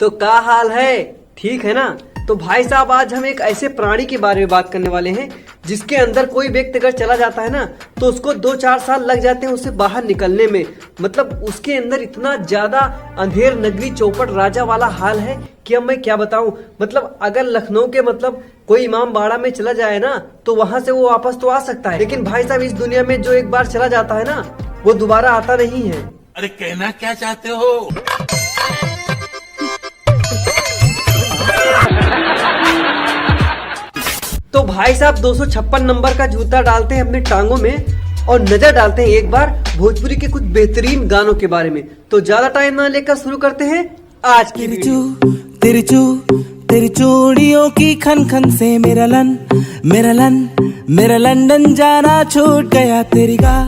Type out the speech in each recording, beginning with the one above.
तो क्या हाल है, ठीक है ना। तो भाई साहब आज हम एक ऐसे प्राणी के बारे में बात करने वाले हैं जिसके अंदर कोई व्यक्ति अगर चला जाता है ना तो उसको 2-4 साल लग जाते हैं उसे बाहर निकलने में। मतलब उसके अंदर इतना ज्यादा अंधेर नगरी चौपट राजा वाला हाल है कि अब मैं क्या बताऊं। मतलब अगर लखनऊ के मतलब कोई इमाम बाड़ा में चला जाए ना तो वहां से वो वापस तो आ सकता है, लेकिन भाई साहब इस दुनिया में जो एक बार चला जाता है ना वो दोबारा आता नहीं है। अरे कहना क्या चाहते हो? तो भाई साहब 256 नंबर का जूता डालते हैं अपने टांगों में और नजर डालते हैं एक बार भोजपुरी के कुछ बेहतरीन गानों के बारे में। तो ज्यादा टाइम ना लेकर शुरू करते हैं आज की तेरी चूड़ियों की खन खन से मेरा लंदन जाना छूट गया। तेरी गा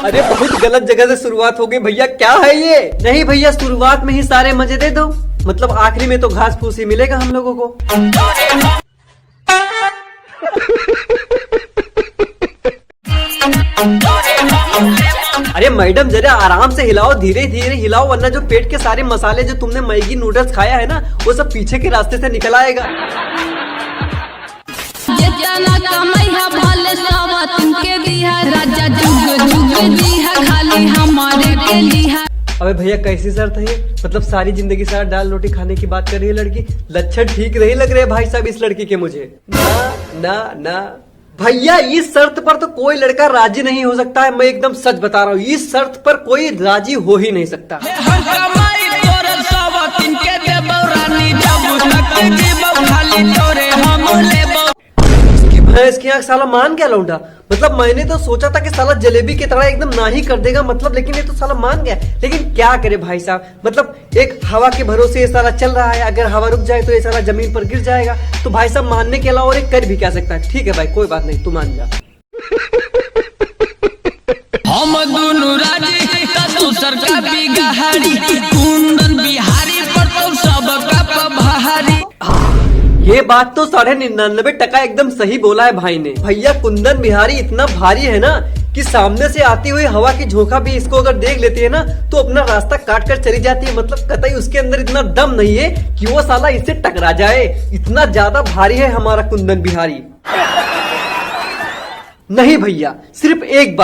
अरे बहुत गलत जगह से शुरुआत हो गई भैया, क्या है ये? नहीं भैया, शुरुआत में ही सारे मजे दे दो, मतलब आखिरी में तो घास फूस ही मिलेगा हम लोगों को। अरे मैडम जरा आराम से हिलाओ, धीरे धीरे हिलाओ, वरना जो पेट के सारे मसाले जो तुमने मैगी नूडल्स खाया है ना वो सब पीछे के रास्ते से निकल आएगा। अबे भैया कैसी शर्त है ये? मतलब सारी जिंदगी सारा दाल रोटी खाने की बात कर रही है लड़की। लक्षण ठीक नहीं लग रहे भाई साहब इस लड़की के मुझे। ना भैया इस शर्त पर तो कोई लड़का राजी नहीं हो सकता है, मैं एकदम सच बता रहा हूँ। इस शर्त पर कोई राजी हो ही नहीं सकता। इसकी आंख साला मान गया लौंडा। मतलब मैंने तो सोचा था कि साला जलेबी की तरह एकदम ना ही कर देगा, मतलब लेकिन ये तो साला मान गया। लेकिन क्या करे भाई साहब, मतलब एक हवा के भरोसे ये साला चल रहा है, अगर हवा रुक जाए तो ये साला जमीन पर गिर जाएगा। तो भाई साहब मानने के अलावा और एक कर भी क्या सकता है। ठीक है भाई कोई बात नहीं, तू मान जा। हम दोनों राजी तू सरकार बिहारी कुंदन बिहारी पर तो सबका भारी। ये बात तो 99.99% एकदम सही बोला है भाई ने। भैया कुंदन बिहारी इतना भारी है ना कि सामने से आती हुई हवा की झोंका भी इसको अगर देख लेती है ना तो अपना रास्ता काट कर चली जाती है। मतलब कतई उसके अंदर इतना दम नहीं है कि वो साला इससे टकरा जाए, इतना ज्यादा भारी है हमारा कुंदन बिहारी। नहीं भैया, सिर्फ एक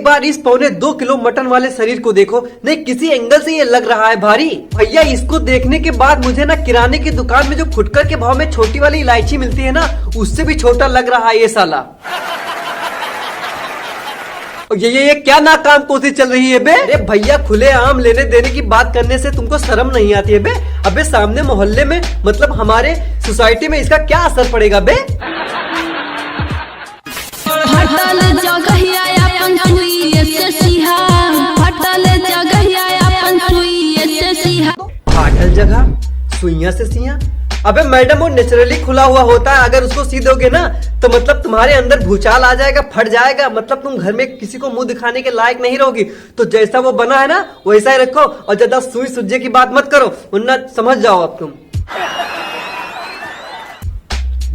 बार इस 2.25 किलो मटन वाले शरीर को देखो, नहीं किसी एंगल से ये लग रहा है भारी। भैया इसको देखने के बाद मुझे ना किराने की दुकान में जो फुटकर के भाव में छोटी वाली इलायची मिलती है ना उससे भी छोटा लग रहा है ये साला। ये क्या नाकाम कोशिश चल रही है बे? अरे भैया खुले आम लेने देने की बात करने से तुमको शर्म नहीं आती है बे? अबे सामने मोहल्ले में मतलब हमारे सोसाइटी में इसका क्या असर पड़ेगा बे? फाटल जगह सुइया से सिया। अबे मैडम वो नेचुरली खुला हुआ होता है, अगर उसको सी दोगे ना तो मतलब तुम्हारे अंदर भूचाल आ जाएगा, फट जाएगा, मतलब तुम घर में किसी को मुंह दिखाने के लायक नहीं रहोगी। तो जैसा वो बना है ना वैसा ही रखो और ज्यादा सुई सुज्जे की बात मत करो, वरना समझ जाओ अब तुम।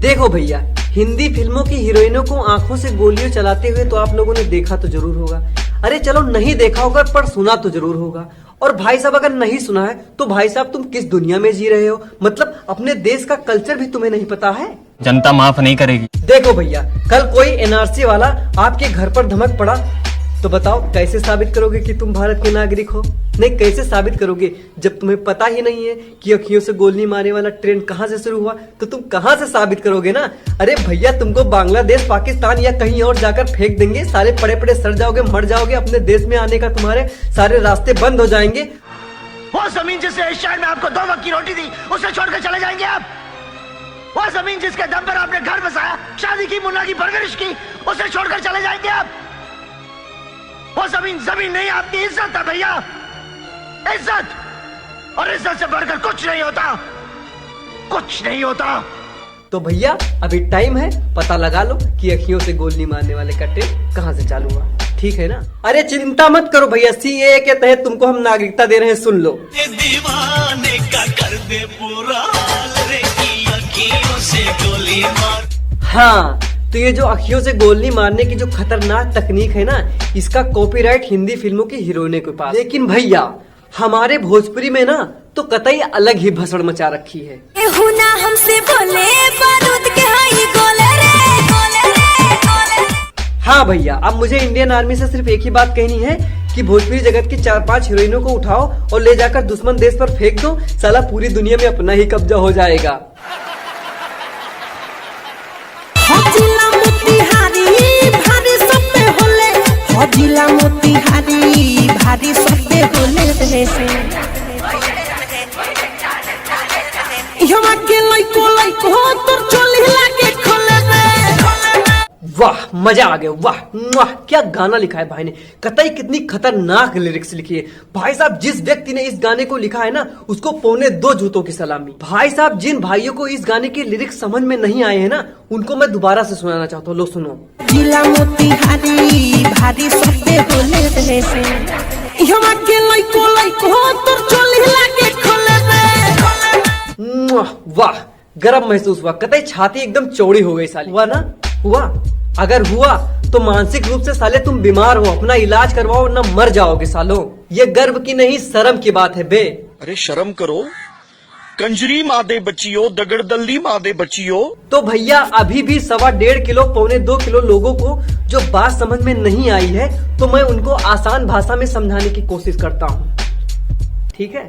देखो भैया हिंदी फिल्मों की हीरोइनों को आंखों से गोलियां चलाते हुए तो आप लोगों ने देखा तो जरूर होगा। अरे चलो नहीं देखा होगा पर सुना तो जरूर होगा। और भाई साहब अगर नहीं सुना है तो भाई साहब तुम किस दुनिया में जी रहे हो? मतलब अपने देश का कल्चर भी तुम्हें नहीं पता है? जनता माफ नहीं करेगी। देखो भैया कल कोई एनआरसी वाला आपके घर पर धमक पड़ा तो बताओ कैसे साबित करोगे कि तुम भारत के नागरिक हो? नहीं कैसे साबित करोगे जब तुम्हें पता ही नहीं है कि अखियों से गोली मारने वाला ट्रेंड कहाँ से शुरू हुआ, तो तुम कहाँ से साबित करोगे ना? अरे भैया तुमको बांग्लादेश पाकिस्तान या कहीं और जाकर फेंक देंगे, सारे पड़े पड़े सड़ जाओगे, मर जाओगे, अपने देश में आने का तुम्हारे सारे रास्ते बंद हो जाएंगे। वो जमीन जिसने इस शहर में आपको 2 वक्त की रोटी दी उसे छोड़कर चले जाएंगे आप? वो जमीन जिसके दम पर आपने घर बसाया, शादी की, मुन्ना की परवरिश की, उसे छोड़कर चले जाएंगे आप? वो जमीन नहीं, आपकी इज्जत है भैया, इज्जत। और इज्जत से बढ़कर कुछ नहीं होता, कुछ नहीं होता। तो भैया अभी टाइम है, पता लगा लो कि अखियों से गोली मारने वाले का ट्रेंड कहाँ से चालू हुआ, ठीक है ना? अरे चिंता मत करो भैया, सीएए के तहत तुमको हम नागरिकता दे रहे हैं, सुन लो। दीवाने का कर दे पूरा हाल रे की अखियों से गोली मार। हाँ तो ये जो अखियों से गोली मारने की जो खतरनाक तकनीक है ना, इसका कॉपीराइट हिंदी फिल्मों की हीरोइनों के पास। लेकिन भैया हमारे भोजपुरी में ना तो कतई अलग ही भसड़ मचा रखी है। हमसे बोले बारूद के हाई गोले रे, गोले रे, गोले रे। हाँ भैया, अब मुझे इंडियन आर्मी से सिर्फ एक ही बात कहनी है कि भोजपुरी जगत की 4-5 हीरोइनों को उठाओ और ले जाकर दुश्मन देश पर फेंक दो, साला पूरी दुनिया में अपना ही कब्जा हो जाएगा। जिला मोतिहारी भारी सब पे होले, जिला मोतिहारी भारी सब पे होले रे से। यहाँ के लाइको तोर चोली लागे खोले रे। वाह मजा आ गया, वाह वाह, क्या गाना लिखा है भाई ने, कतई कितनी खतरनाक लिरिक्स लिखी है। भाई साहब जिस व्यक्ति ने इस गाने को लिखा है ना, उसको 2.25 जूतों की सलामी। भाई साहब जिन भाइयों को इस गाने के लिरिक्स समझ में नहीं आए हैं ना, उनको मैं दोबारा से सुनाना चाहता हूँ, लो सुनो। जिला मोतिहारी भारी सब पे होले रे से। यहाँ के लाइको तोर चोली लागे खोले रे। वाह गर्व महसूस हुआ, कतई छाती एकदम चौड़ी हो गई साली। हुआ ना, हुआ? अगर हुआ तो मानसिक रूप से साले तुम बीमार हो, अपना इलाज करवाओ वरना मर जाओगे सालो। ये गर्व की नहीं शर्म की बात है बे। अरे शर्म करो, कंजरी मादे बच्चियों, दगड़दल्ली मादे बच्चियों। तो भैया अभी भी 1.25 किलो 2.25 किलो लोगों को जो बात समझ में नहीं आई है, तो मैं उनको आसान भाषा में समझाने की कोशिश करता हूँ, ठीक है?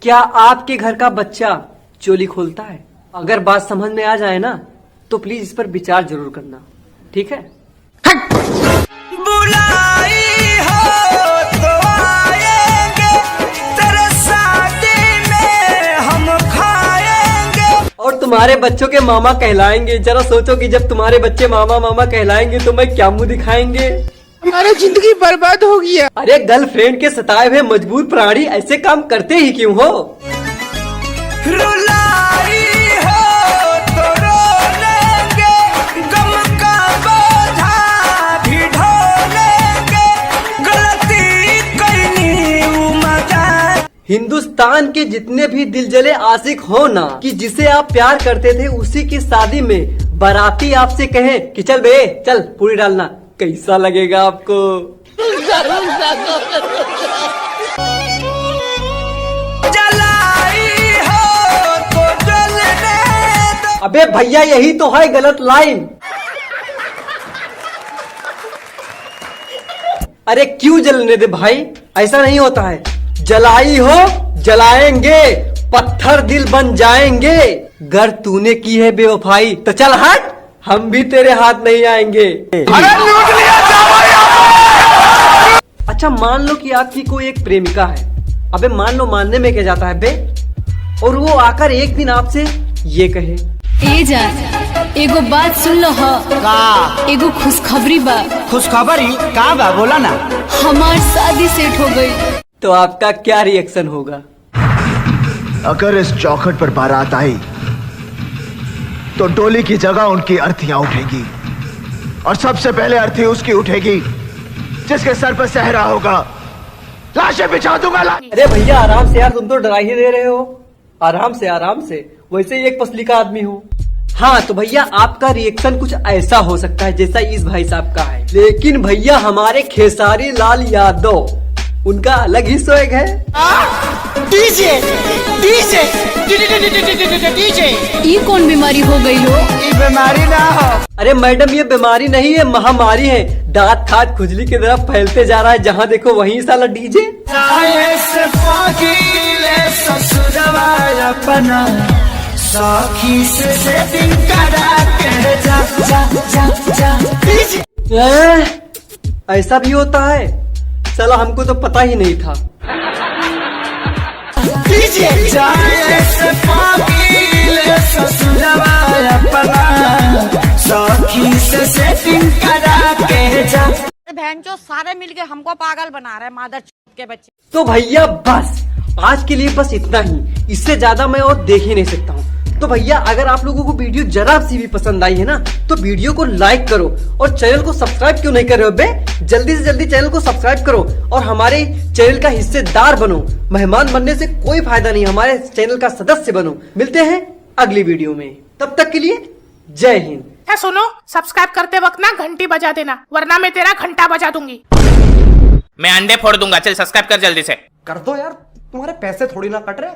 क्या आपके घर का बच्चा चोली खोलता है? अगर बात समझ में आ जाए ना तो प्लीज इस पर विचार जरूर करना, ठीक है? बुलाई हो तो आएंगे, तेरे शादी में हम खाएंगे। और तुम्हारे बच्चों के मामा कहलाएंगे। जरा सोचो कि जब तुम्हारे बच्चे मामा मामा कहलाएंगे तो मैं क्या मुंह दिखाएंगे? हमारी जिंदगी बर्बाद हो गई है। अरे गर्लफ्रेंड के सताए हुए मजबूर प्राणी ऐसे काम करते ही क्यों हो? रुलाई हो तो रो लेंगे, गम का बोझा भी ढो लेंगे, गलती करनी मजा। हिंदुस्तान के जितने भी दिल जले आशिक हो ना, कि जिसे आप प्यार करते थे उसी की शादी में बाराती आपसे कहे कि चल बे चल पूरी डालना, कैसा लगेगा आपको? अबे भैया यही तो है गलत लाइन। अरे क्यों जलने दे भाई, ऐसा नहीं होता है। जलाई हो जलाएंगे, पत्थर दिल बन जाएंगे। गर तूने की है बेवफाई तो चल हट, हम भी तेरे हाथ नहीं आएंगे। अरे लूट लिया अच्छा मान लो कि आपकी कोई एक प्रेमिका है। अबे मान लो, मानने में क्या जाता है बे? और वो आकर एक दिन आपसे ये कहे, ए जान एगो बात सुन लो ह का? एगो खुशखबरी बा। खुशखबरी का बा, बोला ना। हमार शादी सेट हो गई। तो आपका क्या रिएक्शन होगा? अगर इस चौखट पर बारात आई तो डोली की जगह उनकी अर्थियां उठेगी, और सबसे पहले अर्थी उसकी उठेगी जिसके सर पर सहरा होगा। लाशें बिछा दूंगा। अरे भैया आराम से यार, तुम तो डरा ही दे रहे हो। आराम से आराम से, वैसे ही एक पसली का आदमी हो। हाँ तो भैया आपका रिएक्शन कुछ ऐसा हो सकता है जैसा इस भाई साहब का है, लेकिन भैया हमारे खेसारी लाल यादव, उनका अलग ही स्वैग है। डीजे डीजे डीजे, ये कौन बीमारी हो गई हो? ये बीमारी ना हो। अरे मैडम ये बीमारी नहीं है, महामारी है। दांत खाद खुजली की तरफ फैलते जा रहा है, जहाँ देखो वहीं साला डीजे। अपना साखी से सेटिंग करा के जा जा जा जा। ऐसा भी होता है? साला हमको तो पता ही नहीं था। जाए से अपना साखी से सेटिंग करा के जा। बहन जो सारे मिलके हमको पागल बना रहे हैं, मादर के बच्चे। तो भैया बस आज के लिए बस इतना ही, इससे ज्यादा मैं और देख ही नहीं सकता हूँ। तो भैया अगर आप लोगों को वीडियो जरा सी भी पसंद आई है ना, तो वीडियो को लाइक करो और चैनल को सब्सक्राइब क्यों नहीं कर रहे हो बे? जल्दी से जल्दी चैनल को सब्सक्राइब करो और हमारे चैनल का हिस्सेदार बनो। मेहमान बनने से कोई फायदा नहीं, हमारे चैनल का सदस्य बनो। मिलते हैं अगली वीडियो में, तब तक के लिए जय हिंद। है सुनो, सब्सक्राइब करते वक्त ना घंटी बजा देना, वरना मैं तेरा घंटा बजा दूंगी। मैं अंडे फोड़ दूंगा। चल सब्सक्राइब कर जल्दी से। कर दो यार, तुम्हारे पैसे थोड़ी ना कट रहे।